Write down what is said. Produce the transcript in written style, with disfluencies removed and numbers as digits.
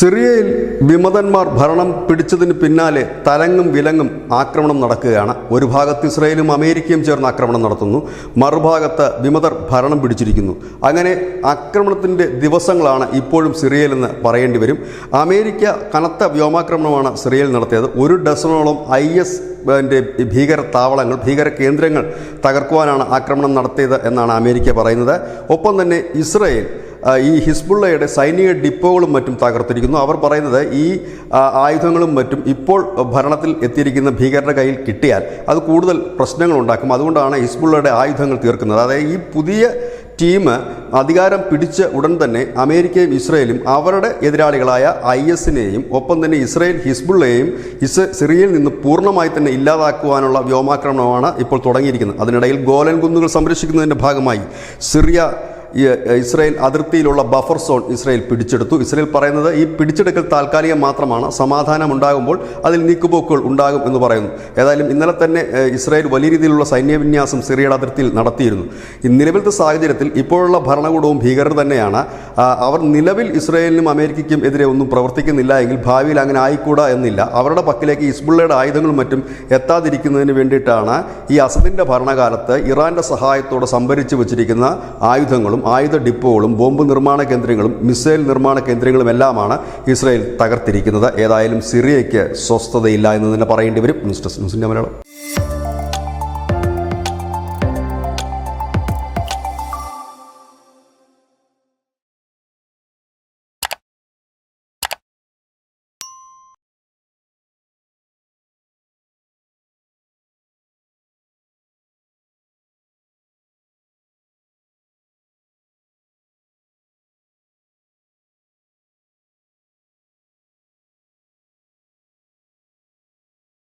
സിറിയയിൽ വിമതന്മാർ ഭരണം പിടിച്ചതിന് പിന്നാലെ തലങ്ങും വിലങ്ങും ആക്രമണം നടക്കുകയാണ്. ഒരു ഭാഗത്ത് ഇസ്രായേലും അമേരിക്കയും ചേർന്ന് ആക്രമണം നടത്തുന്നു, മറുഭാഗത്ത് വിമതർ ഭരണം പിടിച്ചിരിക്കുന്നു. അങ്ങനെ ആക്രമണത്തിൻ്റെ ദിവസങ്ങളാണ് ഇപ്പോഴും സിറിയയിലെന്ന് പറയേണ്ടി വരും. അമേരിക്ക കനത്ത വ്യോമാക്രമണമാണ് സിറിയയിൽ നടത്തിയത്. 1 ഡസനോളം IS ഭീകര താവളങ്ങൾ, ഭീകര കേന്ദ്രങ്ങൾ തകർക്കുവാനാണ് ആക്രമണം നടത്തിയത് എന്നാണ് അമേരിക്ക പറയുന്നത്. ഒപ്പം തന്നെ ഇസ്രായേൽ ഈ ഹിസ്ബുള്ളയുടെ സൈനിക ഡിപ്പോകളും മറ്റും തകർത്തിരിക്കുന്നു. അവർ പറയുന്നത് ഈ ആയുധങ്ങളും മറ്റും ഇപ്പോൾ ഭരണത്തിൽ എത്തിയിരിക്കുന്ന ഭീകരരുടെ കയ്യിൽ കിട്ടിയാൽ അത് കൂടുതൽ പ്രശ്നങ്ങളുണ്ടാക്കും. അതുകൊണ്ടാണ് ഹിസ്ബുള്ളയുടെ ആയുധങ്ങൾ തീർക്കുന്നത്. അതായത് ഈ പുതിയ ടീം അധികാരം പിടിച്ച ഉടൻ തന്നെ അമേരിക്കയും ഇസ്രയേലും അവരുടെ എതിരാളികളായ ISനെയും ഒപ്പം തന്നെ ഇസ്രയേൽ ഹിസ്ബുള്ളയെയും സിറിയയിൽ നിന്ന് പൂർണ്ണമായി തന്നെ ഇല്ലാതാക്കുവാനുള്ള വ്യോമാക്രമണമാണ് ഇപ്പോൾ തുടങ്ങിയിരിക്കുന്നത്. അതിനിടയിൽ ഗോലൻ കുന്നുകൾ സംരക്ഷിക്കുന്നതിൻ്റെ ഭാഗമായി ഇസ്രായേൽ അതിർത്തിയിലുള്ള ബഫർ സോൺ ഇസ്രായേൽ പിടിച്ചെടുത്തു. ഇസ്രായേൽ പറയുന്നത് ഈ പിടിച്ചെടുക്കൽ താൽക്കാലികം മാത്രമാണ്, സമാധാനം ഉണ്ടാകുമ്പോൾ അതിൽ നീക്കുപോക്കുകൾ ഉണ്ടാകും എന്ന് പറയുന്നു. ഏതായാലും ഇന്നലെ തന്നെ ഇസ്രായേൽ വലിയ രീതിയിലുള്ള സൈന്യവിന്യാസം സിറിയയുടെ അതിർത്തിയിൽ നടത്തിയിരുന്നു. ഈ നിലവിലത്തെ സാഹചര്യത്തിൽ ഇപ്പോഴുള്ള ഭരണകൂടവും ഭീകരർ തന്നെയാണ്. അവർ നിലവിൽ ഇസ്രായേലിനും അമേരിക്കയ്ക്കും എതിരെ ഒന്നും പ്രവർത്തിക്കുന്നില്ല എങ്കിൽ ഭാവിയിൽ അങ്ങനെ ആയിക്കൂടാ എന്നില്ല. അവരുടെ പക്കലേക്ക് ഹിസ്ബുള്ളയുടെ ആയുധങ്ങളും മറ്റും എത്താതിരിക്കുന്നതിന് വേണ്ടിയിട്ടാണ് ഈ അസദിൻ്റെ ഭരണകാലത്ത് ഇറാൻ്റെ സഹായത്തോടെ സംഭരിച്ചു വച്ചിരിക്കുന്ന ആയുധങ്ങളും ആയുധ ഡിപ്പോകളും ബോംബ് നിർമ്മാണ കേന്ദ്രങ്ങളും മിസൈൽ നിർമ്മാണ കേന്ദ്രങ്ങളും എല്ലാമാണ് ഇസ്രായേൽ തകർത്തിരിക്കുന്നത്. ഏതായാലും സിറിയയ്ക്ക് സ്വസ്ഥതയില്ല എന്ന് തന്നെ പറയേണ്ടി വരും. ന്യൂസ് ഡെസ്ക് ന്യൂസിൻ്റെ മലയാളം.